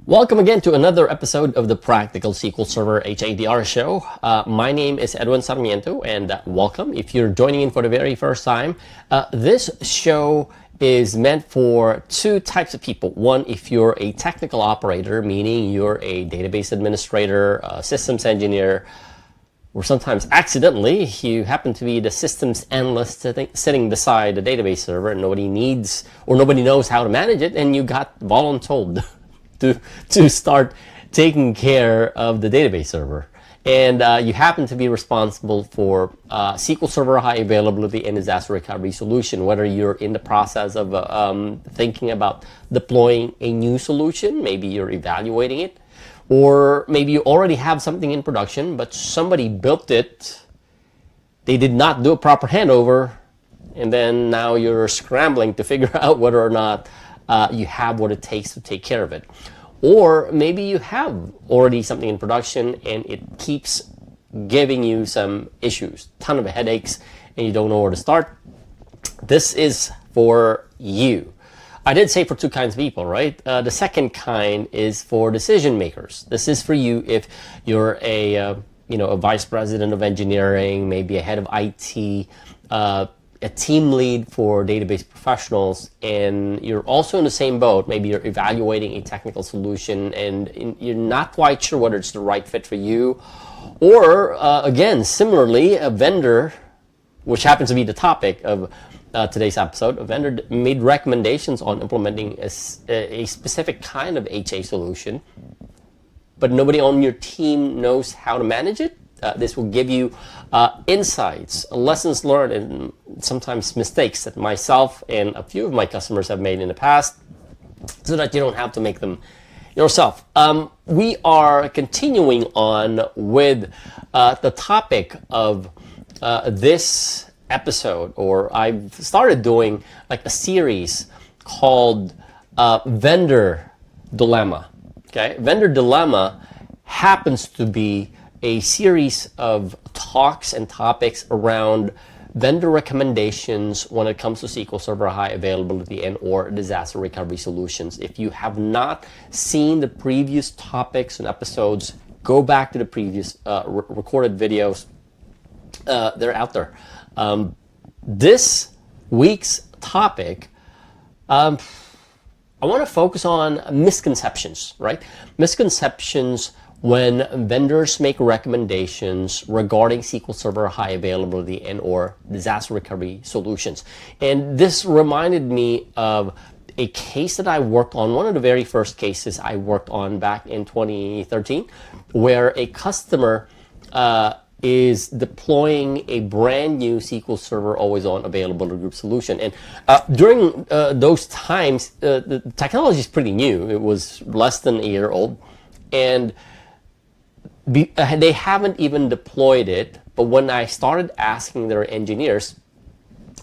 Welcome again to another episode of the Practical SQL Server HA show. My name is Edwin Sarmiento, and welcome. If you're joining in for the very first time, this show is meant for two types of people. One, if you're a technical operator, meaning you're a database administrator, a systems engineer, or sometimes accidentally you happen to be the systems analyst sitting beside the database server and nobody knows how to manage it, and you got voluntold to start taking care of the database server. And you happen to be responsible for SQL Server high availability and disaster recovery solution, whether you're in the process of thinking about deploying a new solution, maybe you're evaluating it, or maybe you already have something in production, but somebody built it, they did not do a proper handover, and then now you're scrambling to figure out whether or not you have what it takes to take care of it. Or maybe you have already something in production and it keeps giving you some issues, ton of headaches, and you don't know where to start. This is for you. I did say for two kinds of people, right? The second kind is for decision makers. This is for you if you're a vice president of engineering, maybe a head of IT, a team lead for database professionals, and you're also in the same boat. Maybe you're evaluating a technical solution and you're not quite sure whether it's the right fit for you. Or again, similarly, a vendor, which happens to be the topic of today's episode, a vendor made recommendations on implementing a specific kind of HA solution, but nobody on your team knows how to manage it. This will give you insights, lessons learned, and sometimes mistakes that myself and a few of my customers have made in the past, so that you don't have to make them yourself. We are continuing on with the topic of this episode, or I've started doing like a series called Vendor Dilemma. Okay, Vendor Dilemma happens to be a series of talks and topics around vendor recommendations when it comes to SQL Server high availability and or disaster recovery solutions. If you have not seen the previous topics and episodes, go back to the previous recorded videos. They're out there. This week's topic, I want to focus on misconceptions, right? Misconceptions when vendors make recommendations regarding SQL Server high availability and or disaster recovery solutions. And this reminded me of a case that I worked on, one of the very first cases I worked on back in 2013, where a customer is deploying a brand new SQL Server always on availability group solution. And during those times, the technology is pretty new. It was less than a year old. And they haven't even deployed it, but when I started asking their engineers,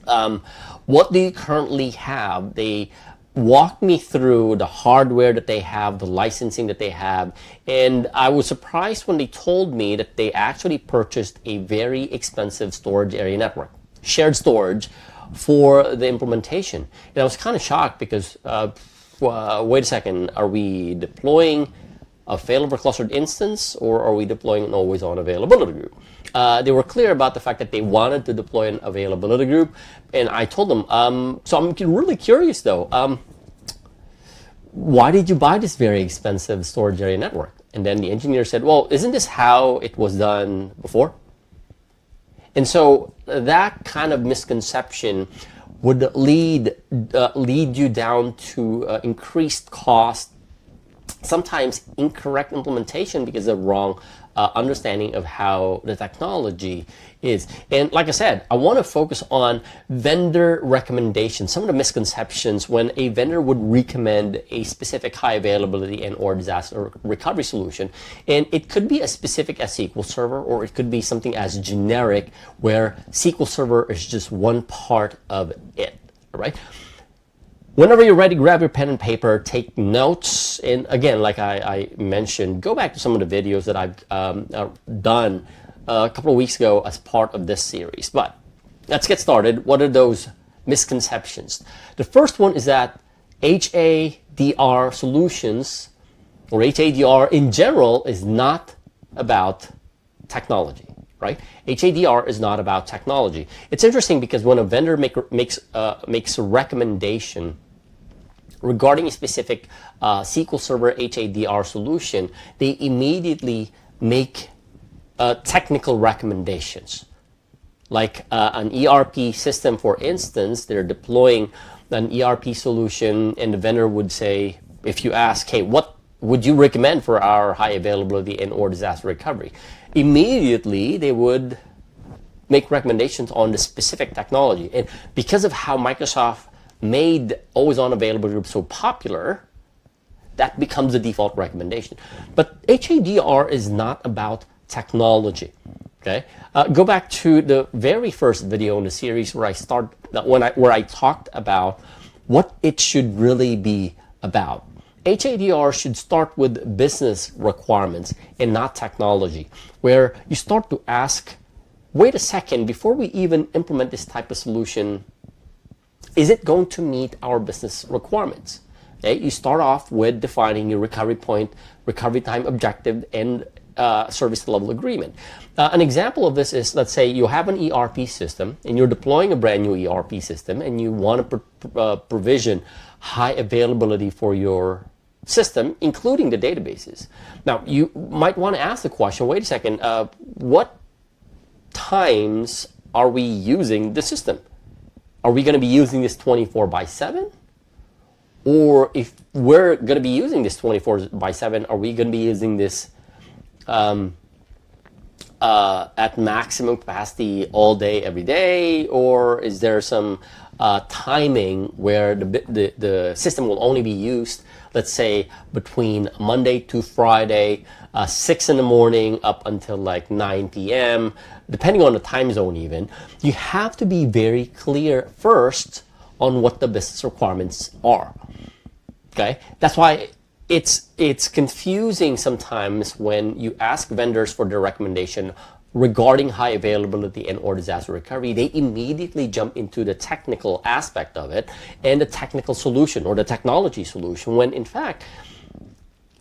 what do you currently have? They walked me through the hardware that they have, the licensing that they have, and I was surprised when they told me that they actually purchased a very expensive storage area network, shared storage, for the implementation. And I was kind of shocked because, wait a second, are we deploying a failover clustered instance, or are we deploying an always on availability group? They were clear about the fact that they wanted to deploy an availability group, and I told them, so I'm really curious though, why did you buy this very expensive storage area network? And then the engineer said, well, isn't this how it was done before? And so that kind of misconception would lead you down to increased cost, sometimes incorrect implementation because of wrong understanding of how the technology is. And like I said, I want to focus on vendor recommendations, some of the misconceptions when a vendor would recommend a specific high availability and or disaster recovery solution. And it could be as specific as SQL Server, or it could be something as generic where SQL Server is just one part of it, all right? Whenever you're ready, grab your pen and paper, take notes, and again, like I mentioned, go back to some of the videos that I've done a couple of weeks ago as part of this series. But let's get started. What are those misconceptions? The first one is that HADR solutions or HADR in general is not about technology, right? HADR is not about technology. It's interesting because when a vendor makes a recommendation regarding a specific SQL Server HADR solution, they immediately make technical recommendations. Like an ERP system, for instance, they're deploying an ERP solution, and the vendor would say, if you ask, hey, what would you recommend for our high availability and or disaster recovery? Immediately, they would make recommendations on the specific technology. And because of how Microsoft made always-on availability group so popular, that becomes the default recommendation. But HADR is not about technology. Okay, go back to the very first video in the series where I talked about what it should really be about. HADR should start with business requirements and not technology, where you start to ask, wait a second, before we even implement this type of solution, is it going to meet our business requirements? Okay, you start off with defining your recovery point, recovery time objective, and service level agreement. An example of this is, let's say you have an ERP system and you're deploying a brand new ERP system and you want to provision high availability for your system, including the databases. Now, you might want to ask the question, wait a second, what times are we using the system? Are we going to be using this 24/7? Or if we're going to be using this 24/7, are we going to be using this at maximum capacity all day, every day? Or is there some timing where the system will only be used, let's say, between Monday to Friday, 6 in the morning up until like 9 p.m., depending on the time zone even? You have to be very clear first on what the business requirements are. Okay, that's why it's confusing sometimes when you ask vendors for their recommendation regarding high availability and or disaster recovery. They immediately jump into the technical aspect of it and the technical solution or the technology solution, when in fact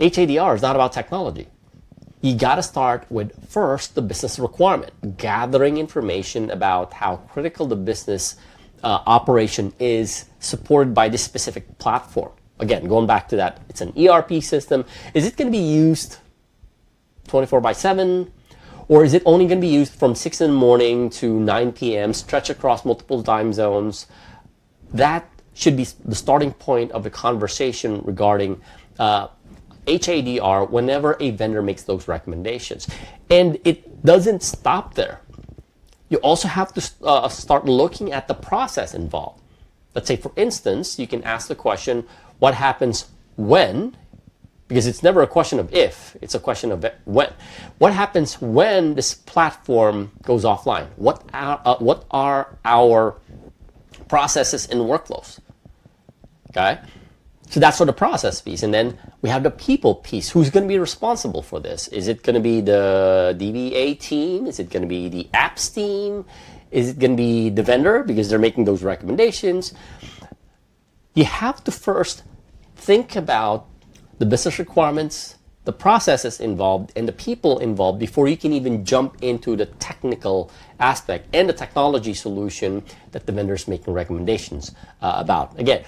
HADR is not about technology. You got to start with first the business requirement, gathering information about how critical the business operation is supported by this specific platform. Again, going back to that, it's an ERP system. Is it going to be used 24/7? Or is it only going to be used from 6 in the morning to 9 p.m., stretch across multiple time zones? That should be the starting point of the conversation regarding HADR whenever a vendor makes those recommendations. And it doesn't stop there. You also have to start looking at the process involved. Let's say, for instance, you can ask the question, what happens when? Because it's never a question of if, it's a question of when. What happens when this platform goes offline? What are our processes and workflows? Okay, so that's for the process piece. And then we have the people piece. Who's going to be responsible for this? Is it going to be the DBA team? Is it going to be the apps team? Is it going to be the vendor because they're making those recommendations? You have to first think about the business requirements, the processes involved, and the people involved before you can even jump into the technical aspect and the technology solution that the vendor is making recommendations about. Again,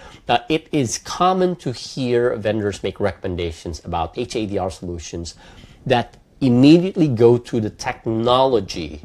it is common to hear vendors make recommendations about HADR solutions that immediately go to the technology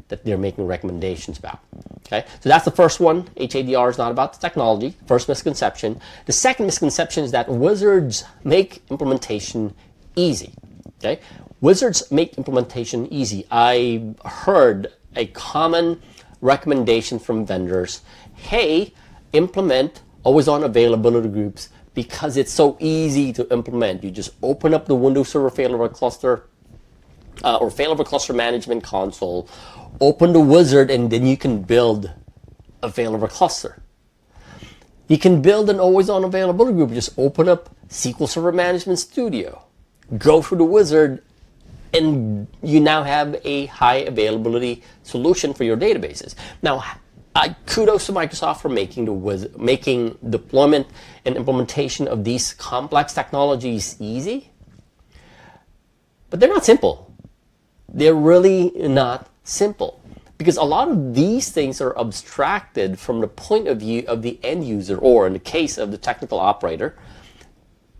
that they're making recommendations about. Okay, so that's the first one. HADR is not about the technology. First misconception. The second misconception is that wizards make implementation easy. Okay, wizards make implementation easy. I heard a common recommendation from vendors: hey, implement always-on availability groups because it's so easy to implement. You just open up the Windows Server failover cluster or failover cluster management console, open the wizard, and then you can build a failover cluster. You can build an always-on availability group. Just open up SQL Server Management Studio, go through the wizard, and you now have a high availability solution for your databases. Now, kudos to Microsoft for making deployment and implementation of these complex technologies easy. But they're not simple. They're really not simple, because a lot of these things are abstracted from the point of view of the end user, or in the case of the technical operator,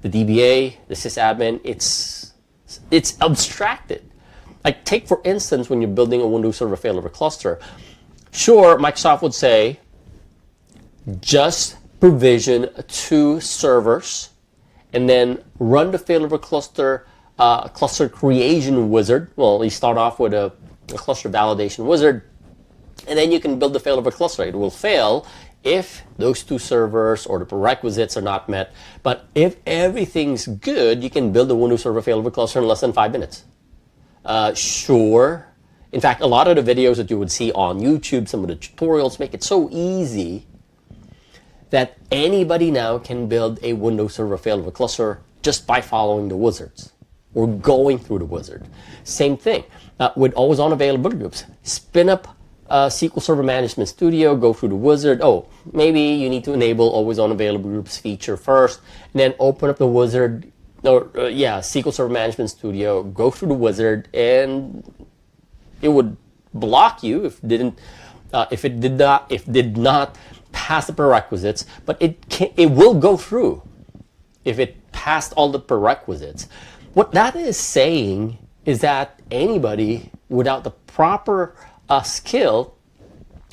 the DBA, the sysadmin. It's abstracted. Like, take for instance, when you're building a Windows Server failover cluster, sure, Microsoft would say just provision 2 servers and then run the failover cluster cluster creation wizard. Well, you start off with a cluster validation wizard, and then you can build the failover cluster. It will fail if those 2 servers or the prerequisites are not met. But if everything's good, you can build a Windows Server failover cluster in less than 5 minutes. Sure. In fact, a lot of the videos that you would see on YouTube, some of the tutorials make it so easy that anybody now can build a Windows Server failover cluster just by following the wizards or going through the wizard. Same thing with always on availability groups. Spin up SQL Server Management Studio, go through the wizard. Oh, maybe you need to enable always on available groups feature first, and then open up the wizard, or SQL Server Management Studio, go through the wizard, and it would block you if it did not pass the prerequisites, but it will go through if it passed all the prerequisites. What that is saying is that anybody without the proper skill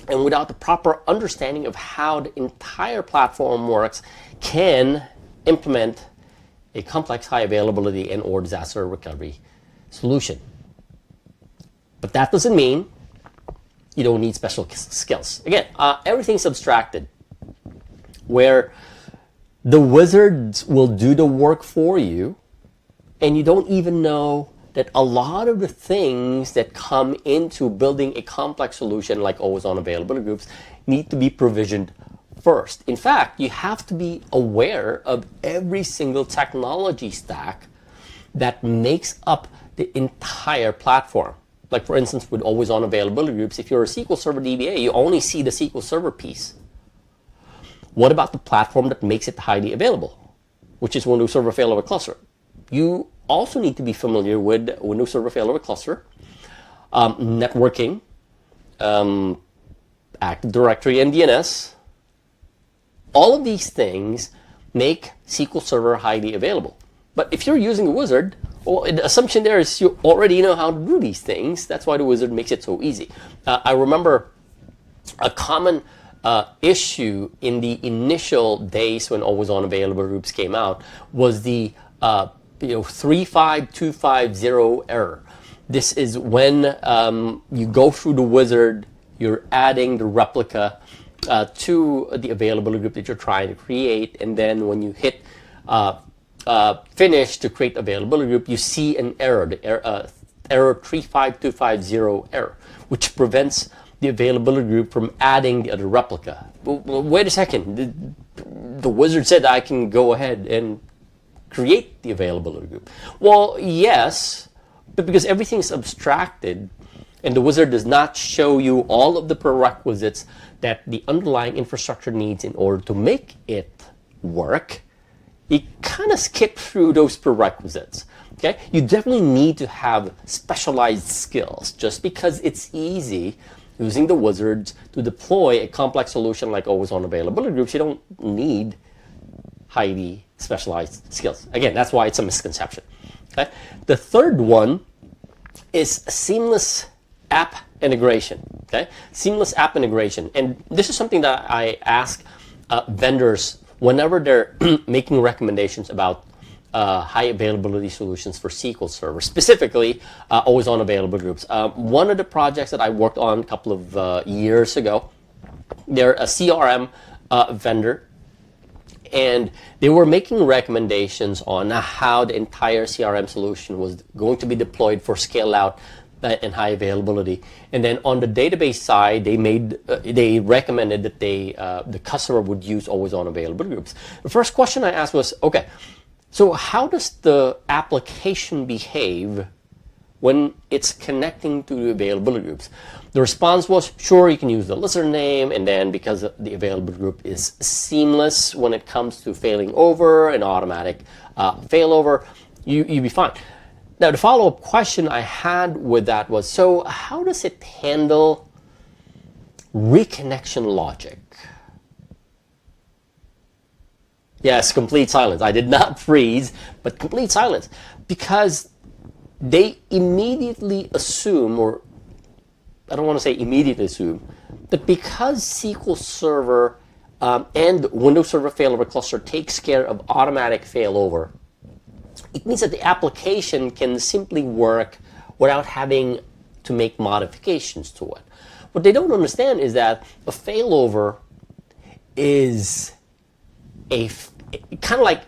and without the proper understanding of how the entire platform works can implement a complex high availability and or disaster recovery solution. But that doesn't mean you don't need special skills. Again, everything's abstracted, where the wizards will do the work for you, and you don't even know that a lot of the things that come into building a complex solution like always on availability groups need to be provisioned first. In fact, you have to be aware of every single technology stack that makes up the entire platform. Like, for instance, with always on availability groups, if you're a SQL Server DBA, you only see the SQL Server piece. What about the platform that makes it highly available, which is Windows Server Failover Cluster? You also need to be familiar with Windows Server Failover Cluster, networking, Active Directory and DNS. All of these things make SQL Server highly available. But if you're using a wizard, well, the assumption there is you already know how to do these things. That's why the wizard makes it so easy. I remember a common issue in the initial days when always on available groups came out was the 35250 error. This is when you go through the wizard, you're adding the replica to the availability group that you're trying to create, and then when you hit finish to create availability group, you see an error, the error 35250 error, which prevents the availability group from adding the other replica. Well, wait a second, the wizard said I can go ahead and create the availability group. Well, yes, but because everything is abstracted and the wizard does not show you all of the prerequisites that the underlying infrastructure needs in order to make it work, you kind of skip through those prerequisites. Okay? You definitely need to have specialized skills. Just because it's easy using the wizards to deploy a complex solution like always on availability groups, you don't need highly specialized skills. Again, that's why it's a misconception. Okay? The third one is seamless app integration. Okay? Seamless app integration. And this is something that I ask vendors whenever they're making recommendations about high availability solutions for SQL Server, specifically always on available groups. One of the projects that I worked on a couple of years ago, they're a CRM vendor, and they were making recommendations on how the entire CRM solution was going to be deployed for scale out and high availability. And then on the database side, they recommended that the customer would use always on available groups. The first question I asked was, okay, so how does the application behave when it's connecting to the availability groups? The response was, sure, you can use the listener name, and then because the availability group is seamless when it comes to failing over and automatic failover, you'd be fine. Now, the follow-up question I had with that was, so how does it handle reconnection logic? Yes, complete silence. I did not freeze, but complete silence. Because they immediately assume, or I don't want to say immediately assume, that because SQL Server and Windows Server failover cluster takes care of automatic failover, it means that the application can simply work without having to make modifications to it. What they don't understand is that a failover is a kind of like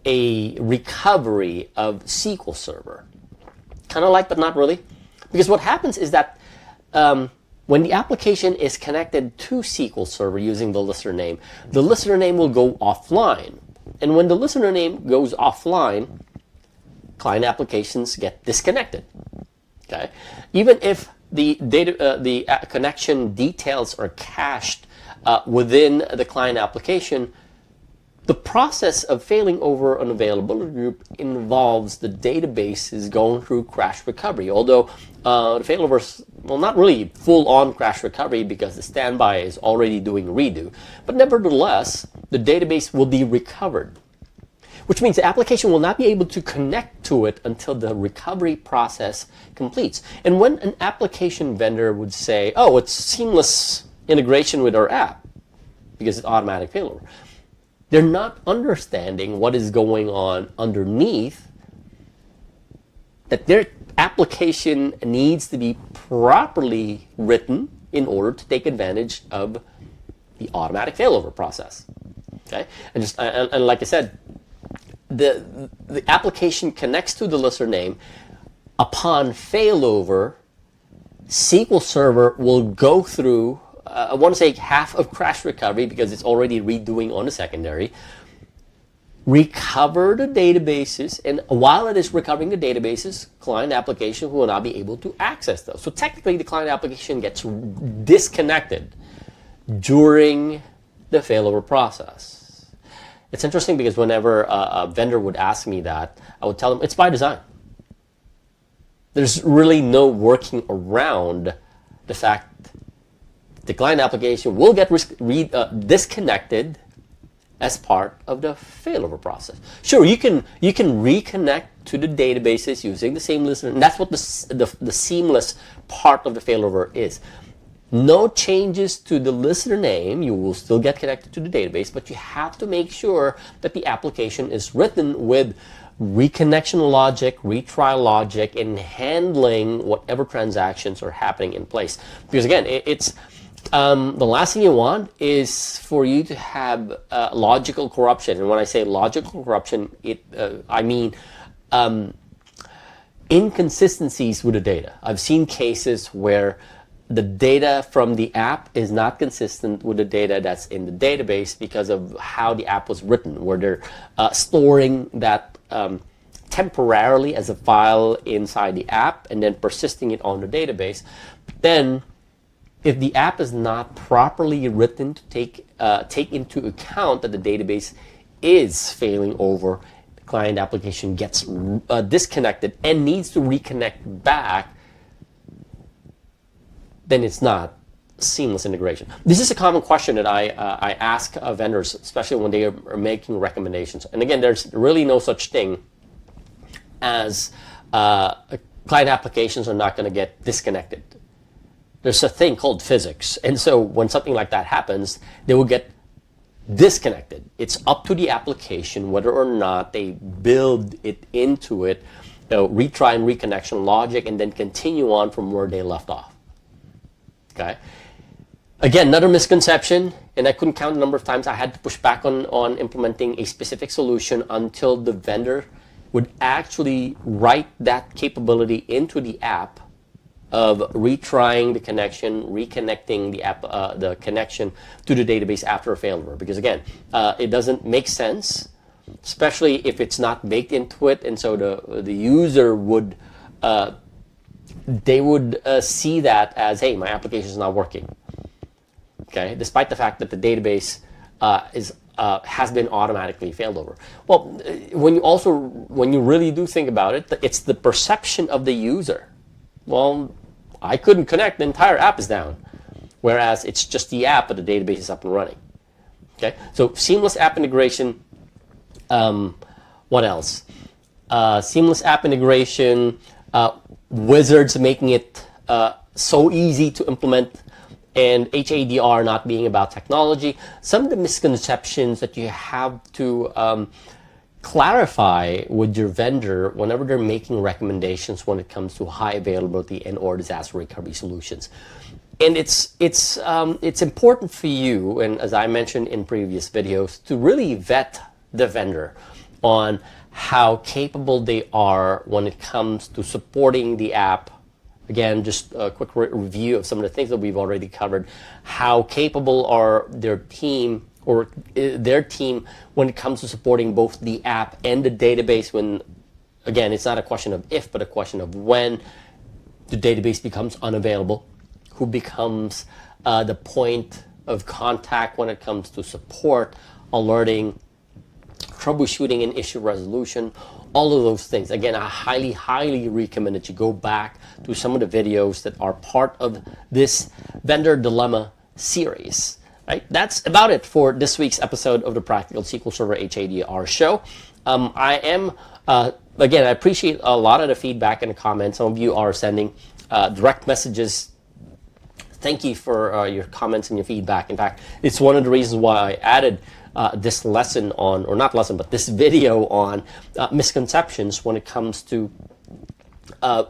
a recovery of SQL Server. Kind of like, but not really. Because what happens is that when the application is connected to SQL Server using the listener name will go offline. And when the listener name goes offline, client applications get disconnected. Okay? Even if the connection details are cached within the client application, the process of failing over an availability group involves the databases going through crash recovery. Although the failovers, well, not really full-on crash recovery because the standby is already doing redo. But nevertheless, the database will be recovered, which means the application will not be able to connect to it until the recovery process completes. And when an application vendor would say, oh, it's seamless integration with our app because it's automatic failover, they're not understanding what is going on underneath, that their application needs to be properly written in order to take advantage of the automatic failover process. Okay? And like I said, the application connects to the listener name. Upon failover, SQL Server will go through, I want to say half of crash recovery because it's already redoing on the secondary, recover the databases, and while it is recovering the databases, client application will not be able to access those. So technically, the client application gets disconnected during the failover process. It's interesting because whenever a vendor would ask me that, I would tell them it's by design. There's really no working around the fact the client application will get disconnected as part of the failover process. Sure, you can reconnect to the databases using the same listener, and that's what the seamless part of the failover is. No changes to the listener name. You will still get connected to the database, but you have to make sure that the application is written with reconnection logic, retry logic, and handling whatever transactions are happening in place. Because again, it's the last thing you want is for you to have logical corruption. And when I say logical corruption, I mean inconsistencies with the data. I've seen cases where the data from the app is not consistent with the data that's in the database because of how the app was written, where they're storing that temporarily as a file inside the app and then persisting it on the database. But then, if the app is not properly written to take into account that the database is failing over, the client application gets disconnected and needs to reconnect back, then it's not seamless integration. This is a common question that I ask vendors, especially when they are making recommendations. And again, there's really no such thing as client applications are not going to get disconnected. There's a thing called physics. And so when something like that happens, they will get disconnected. It's up to the application whether or not they build it into it, retry and reconnection logic, and then continue on from where they left off. Okay. Again, another misconception, and I couldn't count the number of times I had to push back on implementing a specific solution until the vendor would actually write that capability into the app of retrying the connection, reconnecting the app, the connection to the database after a failover. Because again, it doesn't make sense, especially if it's not baked into it, and so the user would see that as, hey, my application is not working. Okay, despite the fact that the database has been automatically failed over. Well, when you also when you really do think about it, it's the perception of the user. Well, I couldn't connect, the entire app is down. Whereas it's just the app, but the database is up and running. Okay, so seamless app integration. What else? Seamless app integration, wizards making it so easy to implement, and HADR not being about technology. Some of the misconceptions that you have to clarify with your vendor whenever they're making recommendations when it comes to high availability and or disaster recovery solutions. And it's important for you, and as I mentioned in previous videos, to really vet the vendor on how capable they are when it comes to supporting the app. Again, just a quick review of some of the things that we've already covered. How capable are their team when it comes to supporting both the app and the database when, again, it's not a question of if, but a question of when the database becomes unavailable. Who becomes the point of contact when it comes to support, alerting, troubleshooting, and issue resolution, all of those things. Again, I highly, highly recommend that you go back to some of the videos that are part of this Vendor Dilemma series. Right? That's about it for this week's episode of the Practical SQL Server HADR show. Again, I appreciate a lot of the feedback and the comments. Some of you are sending direct messages. Thank you for your comments and your feedback. In fact, it's one of the reasons why I added this lesson on, or not lesson, but this video on misconceptions when it comes to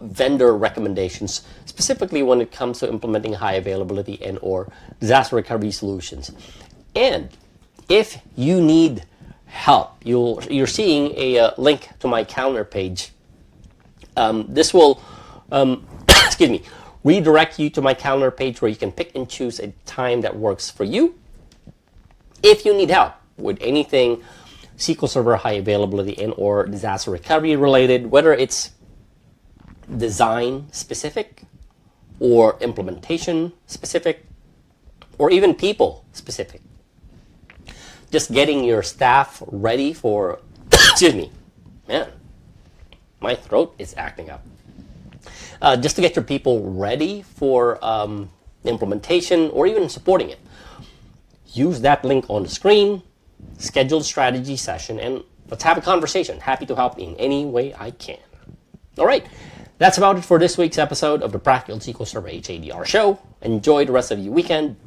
vendor recommendations, specifically when it comes to implementing high availability and or disaster recovery solutions. And if you need help, you're seeing a link to my calendar page. This will, excuse me, redirect you to my calendar page where you can pick and choose a time that works for you. If you need help with anything SQL Server high availability and or disaster recovery related, whether it's design specific or implementation specific or even people specific, just getting your staff ready for, excuse me, man, my throat is acting up. Just to get your people ready for implementation or even supporting it. Use that link on the screen, schedule a strategy session, and let's have a conversation. Happy to help in any way I can. All right, that's about it for this week's episode of the Practical SQL Server HADR show. Enjoy the rest of your weekend.